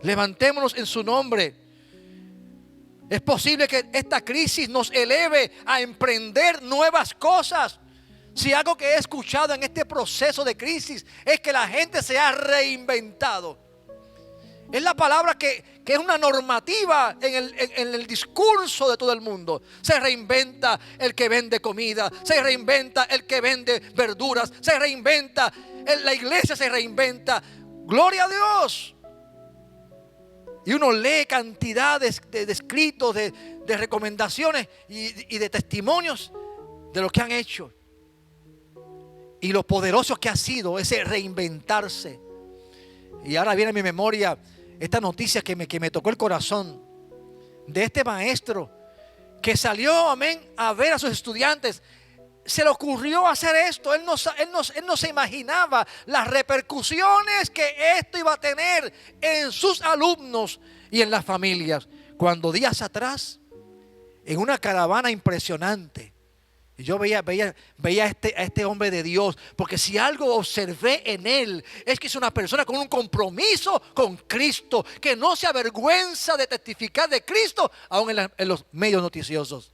Levantémonos en su nombre. Es posible que esta crisis nos eleve a emprender nuevas cosas. Si algo que he escuchado en este proceso de crisis es que la gente se ha reinventado. Es la palabra que es una normativa en el discurso de todo el mundo. Se reinventa el que vende comida, se reinventa el que vende verduras, se reinventa, la iglesia se reinventa. Gloria a Dios. Y uno lee cantidades de escritos, de recomendaciones y de testimonios de lo que han hecho. Y lo poderoso que ha sido ese reinventarse. Y ahora viene a mi memoria esta noticia que me tocó el corazón, de este maestro que salió, amén, a ver a sus estudiantes. Se le ocurrió hacer esto. Él no se imaginaba las repercusiones que esto iba a tener en sus alumnos y en las familias. Cuando días atrás, en una caravana impresionante, y yo veía a este hombre de Dios, porque si algo observé en él es que es una persona con un compromiso con Cristo, que no se avergüenza de testificar de Cristo aún en los medios noticiosos.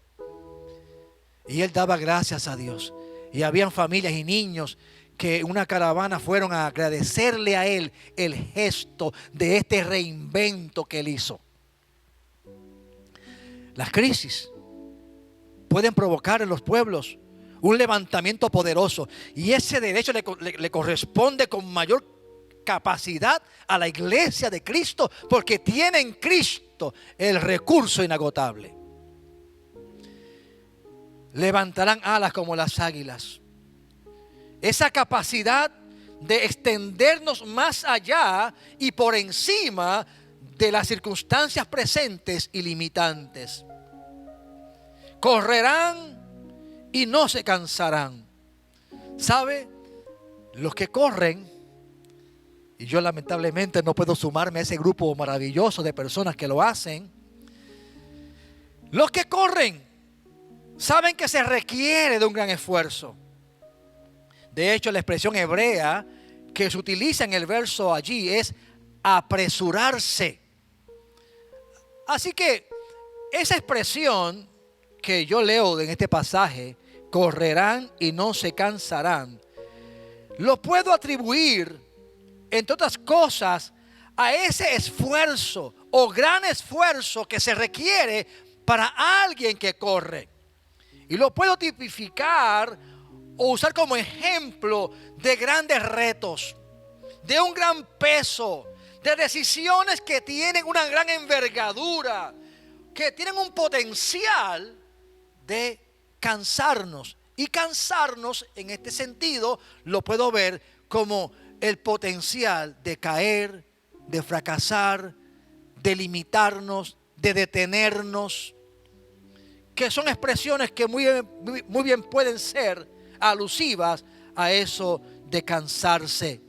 Y él daba gracias a Dios. Y habían familias y niños que en una caravana fueron a agradecerle a él el gesto de este reinvento que él hizo. Las crisis pueden provocar en los pueblos un levantamiento poderoso, y ese derecho le corresponde con mayor capacidad a la iglesia de Cristo, porque tiene en Cristo el recurso inagotable. Levantarán alas como las águilas. Esa capacidad de extendernos más allá y por encima de las circunstancias presentes y limitantes. Correrán y no se cansarán. ¿Sabe? Los que corren, y yo lamentablemente no puedo sumarme a ese grupo maravilloso de personas que lo hacen. Los que corren saben que se requiere de un gran esfuerzo. De hecho, la expresión hebrea que se utiliza en el verso allí es apresurarse. Así que esa expresión que yo leo en este pasaje, correrán y no se cansarán, lo puedo atribuir, entre otras cosas, a ese esfuerzo o gran esfuerzo que se requiere para alguien que corre. Y lo puedo tipificar o usar como ejemplo de grandes retos, de un gran peso, de decisiones que tienen una gran envergadura, que tienen un potencial de cansarnos. Y cansarnos en este sentido lo puedo ver como el potencial de caer, de fracasar, de limitarnos, de detenernos, que son expresiones que muy bien pueden ser alusivas a eso de cansarse.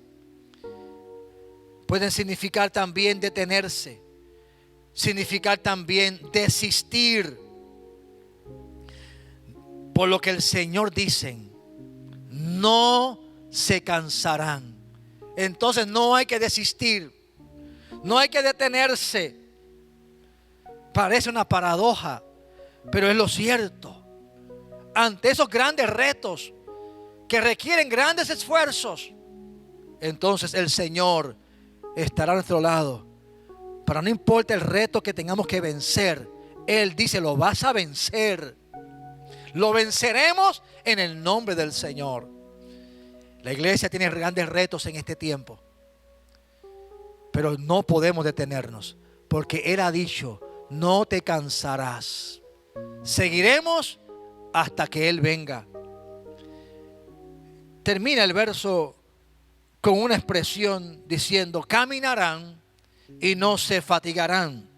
Pueden significar también detenerse, significar también desistir. Por lo que el Señor dice, no se cansarán. Entonces no hay que desistir, no hay que detenerse. Parece una paradoja, pero es lo cierto. Ante esos grandes retos que requieren grandes esfuerzos, entonces el Señor estará a nuestro lado. Para no importa el reto que tengamos que vencer, Él dice, lo vas a vencer. Lo venceremos en el nombre del Señor. La iglesia tiene grandes retos en este tiempo, pero no podemos detenernos, porque Él ha dicho, no te cansarás. Seguiremos hasta que Él venga. Termina el verso con una expresión diciendo, caminarán y no se fatigarán.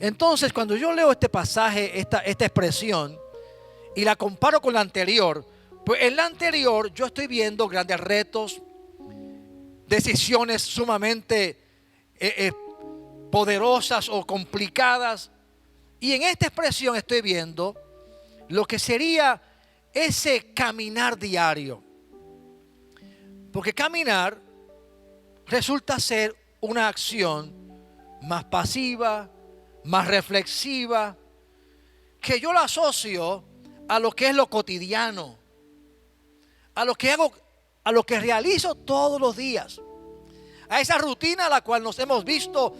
Entonces, cuando yo leo este pasaje, esta expresión, y la comparo con la anterior, pues en la anterior yo estoy viendo grandes retos, decisiones sumamente poderosas o complicadas. Y en esta expresión estoy viendo lo que sería ese caminar diario. Porque caminar resulta ser una acción más pasiva, más reflexiva, que yo la asocio a lo que es lo cotidiano, a lo que hago, a lo que realizo todos los días, a esa rutina a la cual nos hemos visto,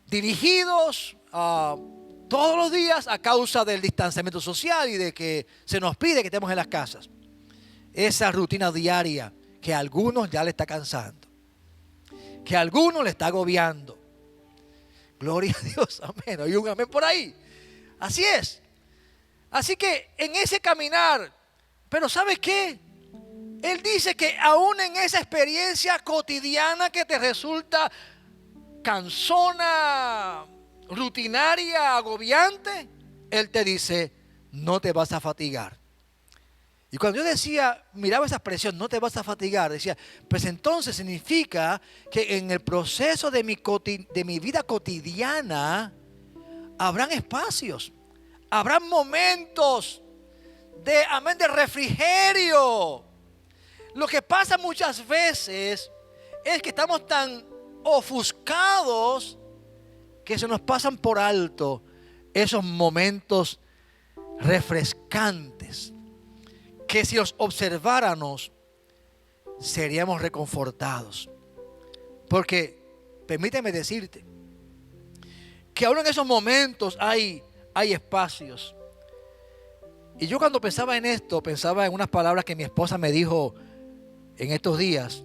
dirigidos todos los días a causa del distanciamiento social y de que se nos pide que estemos en las casas. Esa rutina diaria que a algunos ya le está cansando, que a algunos le está agobiando. Gloria a Dios, amén. Hay un amén por ahí. Así es. Así que en ese caminar, pero ¿sabes qué? Él dice que aún en esa experiencia cotidiana que te resulta cansona, rutinaria, agobiante, Él te dice, no te vas a fatigar. Y cuando yo decía, miraba esa expresión, no te vas a fatigar, decía, pues entonces significa que en el proceso de mi vida cotidiana habrán espacios, habrán momentos de refrigerio. Lo que pasa muchas veces es que estamos tan ofuscados que se nos pasan por alto esos momentos refrescantes, que si los observáramos seríamos reconfortados. Porque permíteme decirte que aún en esos momentos hay espacios. Y yo cuando pensaba en esto, pensaba en unas palabras que mi esposa me dijo en estos días,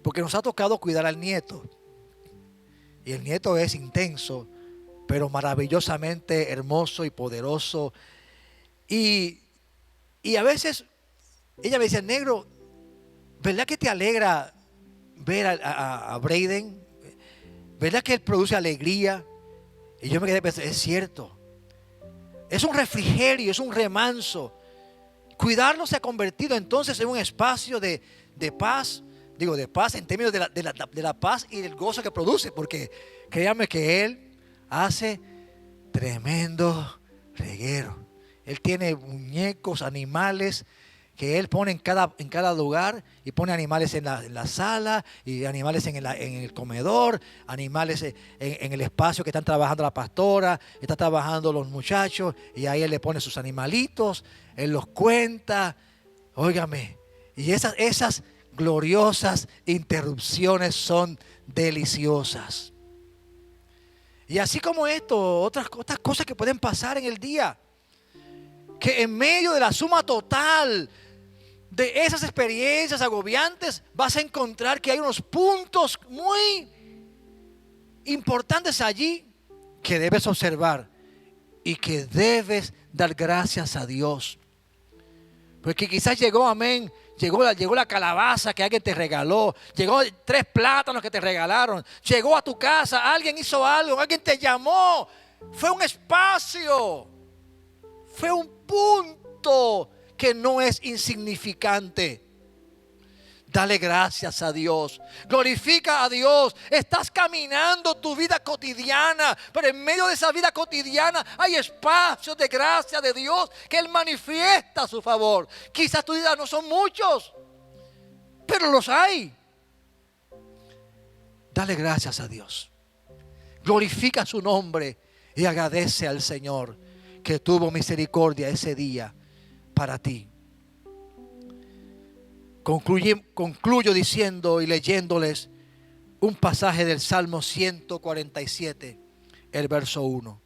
porque nos ha tocado cuidar al nieto. Y el nieto es intenso, pero maravillosamente hermoso y poderoso. Y a veces ella me dice, negro, ¿verdad que te alegra ver a Braden? ¿Verdad que él produce alegría? Y yo me quedé pensando, es cierto. Es un refrigerio, es un remanso. Cuidarlo se ha convertido entonces en un espacio de paz. Digo, de paz en términos de la paz y del gozo que produce. Porque créanme que él hace tremendo reguero. Él tiene muñecos, animales que él pone en cada lugar, y pone animales en la sala, y animales en el comedor, animales en el espacio que están trabajando la pastora, están trabajando los muchachos, y ahí él le pone sus animalitos, él los cuenta. Óigame, y esas gloriosas interrupciones son deliciosas. Y así como esto, otras cosas que pueden pasar en el día, que en medio de la suma total de esas experiencias agobiantes vas a encontrar que hay unos puntos muy importantes allí que debes observar y que debes dar gracias a Dios. Porque quizás llegó la calabaza que alguien te regaló, llegó 3 plátanos que te regalaron, llegó a tu casa, alguien hizo algo, alguien te llamó, fue un espacio, fue un punto que no es insignificante. Dale gracias a Dios, glorifica a Dios. Estás caminando tu vida cotidiana, pero en medio de esa vida cotidiana hay espacios de gracia de Dios que Él manifiesta a su favor. Quizás tu vida no son muchos, pero los hay. Dale gracias a Dios, glorifica su nombre y agradece al Señor que tuvo misericordia ese día para ti. Concluyo diciendo y leyéndoles un pasaje del Salmo 147, el verso 1.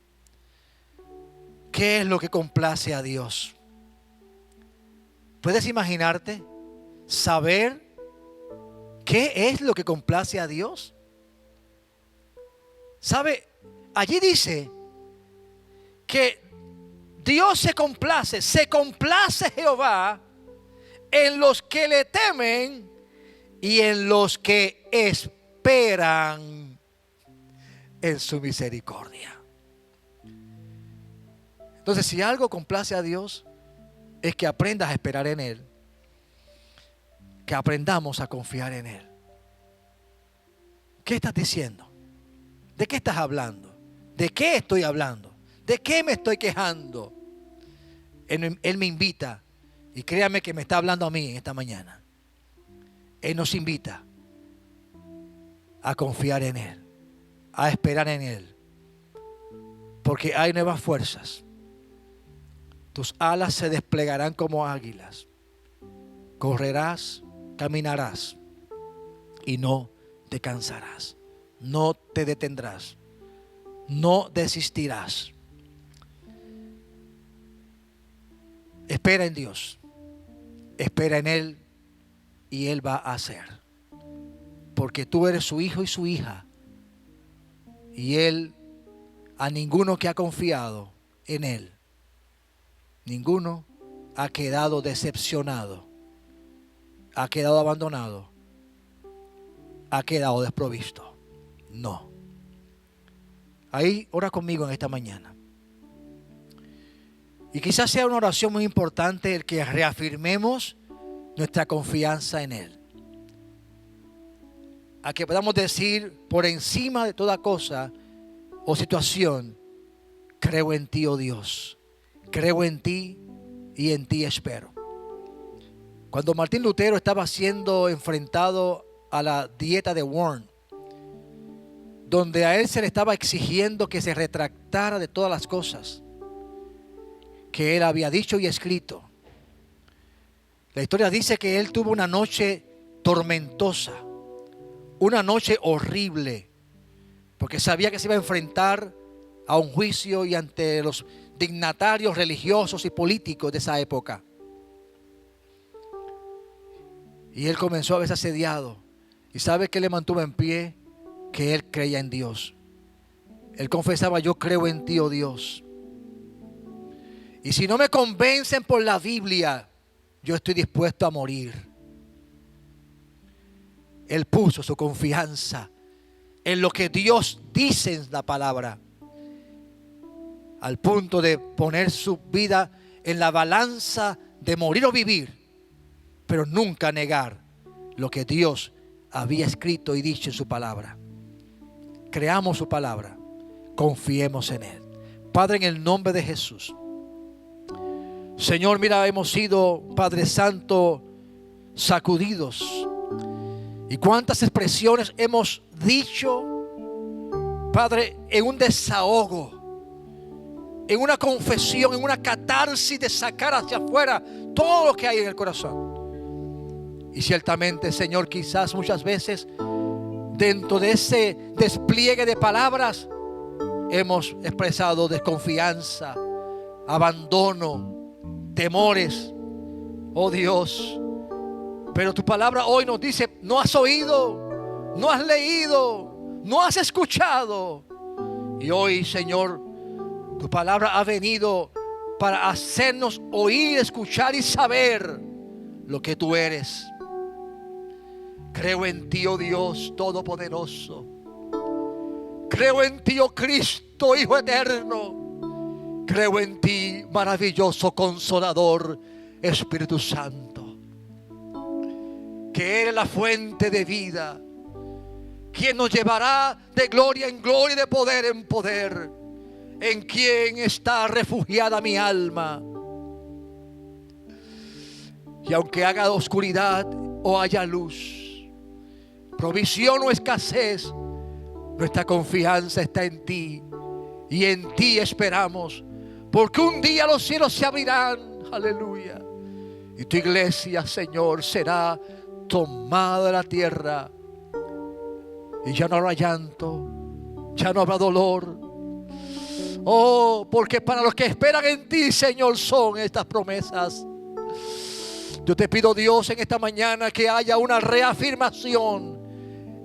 ¿Qué es lo que complace a Dios? ¿Puedes imaginarte saber qué es lo que complace a Dios? ¿Sabe? Allí dice que Dios se complace Jehová en los que le temen y en los que esperan en su misericordia. Entonces, si algo complace a Dios, es que aprendas a esperar en Él, que aprendamos a confiar en Él. ¿Qué estás diciendo? ¿De qué estás hablando? ¿De qué estoy hablando? ¿De qué me estoy quejando? Él me invita, y créame que me está hablando a mí en esta mañana. Él nos invita a confiar en Él, a esperar en Él, porque hay nuevas fuerzas. Tus alas se desplegarán como águilas. Correrás, caminarás y no te cansarás. No te detendrás. No desistirás. Espera en Dios. Espera en Él y Él va a hacer. Porque tú eres su hijo y su hija. Y Él, a ninguno que ha confiado en Él, ninguno ha quedado decepcionado, ha quedado abandonado, ha quedado desprovisto. No. Ahí ora conmigo en esta mañana. Y quizás sea una oración muy importante el que reafirmemos nuestra confianza en Él. A que podamos decir por encima de toda cosa o situación: creo en ti, oh Dios. Creo en ti y en ti espero. Cuando Martín Lutero estaba siendo enfrentado a la dieta de Worm, donde a él se le estaba exigiendo que se retractara de todas las cosas que él había dicho y escrito, la historia dice que él tuvo una noche tormentosa, una noche horrible, porque sabía que se iba a enfrentar a un juicio y ante los dignatarios religiosos y políticos de esa época. Y él comenzó a verse asediado. ¿Y sabe qué le mantuvo en pie? Que él creía en Dios. Él confesaba: yo creo en ti, oh Dios. Y si no me convencen por la Biblia, yo estoy dispuesto a morir. Él puso su confianza en lo que Dios dice en la palabra, al punto de poner su vida en la balanza de morir o vivir, pero nunca negar lo que Dios había escrito y dicho en su palabra. Creamos su palabra, confiemos en Él. Padre, en el nombre de Jesús, Señor, mira, hemos sido, Padre Santo, sacudidos. Y cuántas expresiones hemos dicho, Padre, en un desahogo, en una confesión, en una catarsis de sacar hacia afuera todo lo que hay en el corazón. Y ciertamente, Señor, quizás muchas veces dentro de ese despliegue de palabras hemos expresado desconfianza, abandono, temores. Oh Dios, pero tu palabra hoy nos dice: no has oído, no has leído, no has escuchado. Y hoy, Señor, tu palabra ha venido para hacernos oír, escuchar y saber lo que tú eres. Creo en ti, oh Dios Todopoderoso. Creo en ti, oh Cristo, Hijo eterno. Creo en ti, maravilloso Consolador, Espíritu Santo, que eres la fuente de vida, quien nos llevará de gloria en gloria y de poder en poder, en quien está refugiada mi alma. Y aunque haga oscuridad o haya luz, provisión o escasez, nuestra confianza está en ti y en ti esperamos, porque un día los cielos se abrirán, aleluya, y tu iglesia, Señor, será tomada de la tierra Y ya no habrá llanto, ya no habrá dolor. Oh, porque para los que esperan en ti, Señor, son estas promesas. Yo te pido, Dios, en esta mañana que haya una reafirmación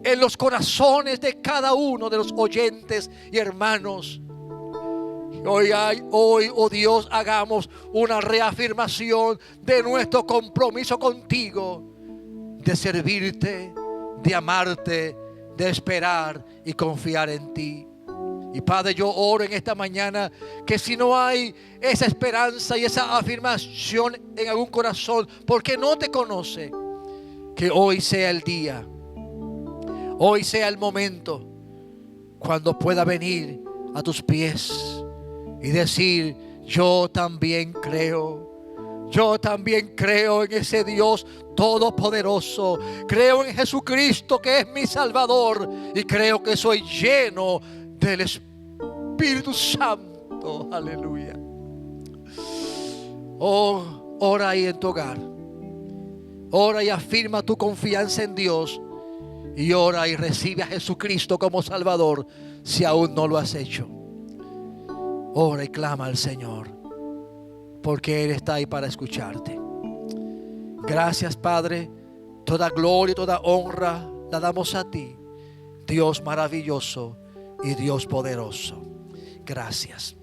en los corazones de cada uno de los oyentes y hermanos. Hoy, oh Dios, hagamos una reafirmación de nuestro compromiso contigo, de servirte, de amarte, de esperar y confiar en ti. Y Padre, yo oro en esta mañana que si no hay esa esperanza y esa afirmación en algún corazón, porque no te conoce, que hoy sea el día, hoy sea el momento cuando pueda venir a tus pies y decir: yo también creo. Yo también creo en ese Dios todopoderoso. Creo en Jesucristo, que es mi Salvador, y creo que soy lleno del Espíritu Santo. Aleluya. Oh, ora ahí en tu hogar. Ora y afirma tu confianza en Dios. Y ora y recibe a Jesucristo como Salvador, si aún no lo has hecho. Ora y clama al Señor, porque Él está ahí para escucharte. Gracias, Padre. Toda gloria y toda honra la damos a ti, Dios maravilloso y Dios poderoso. Gracias.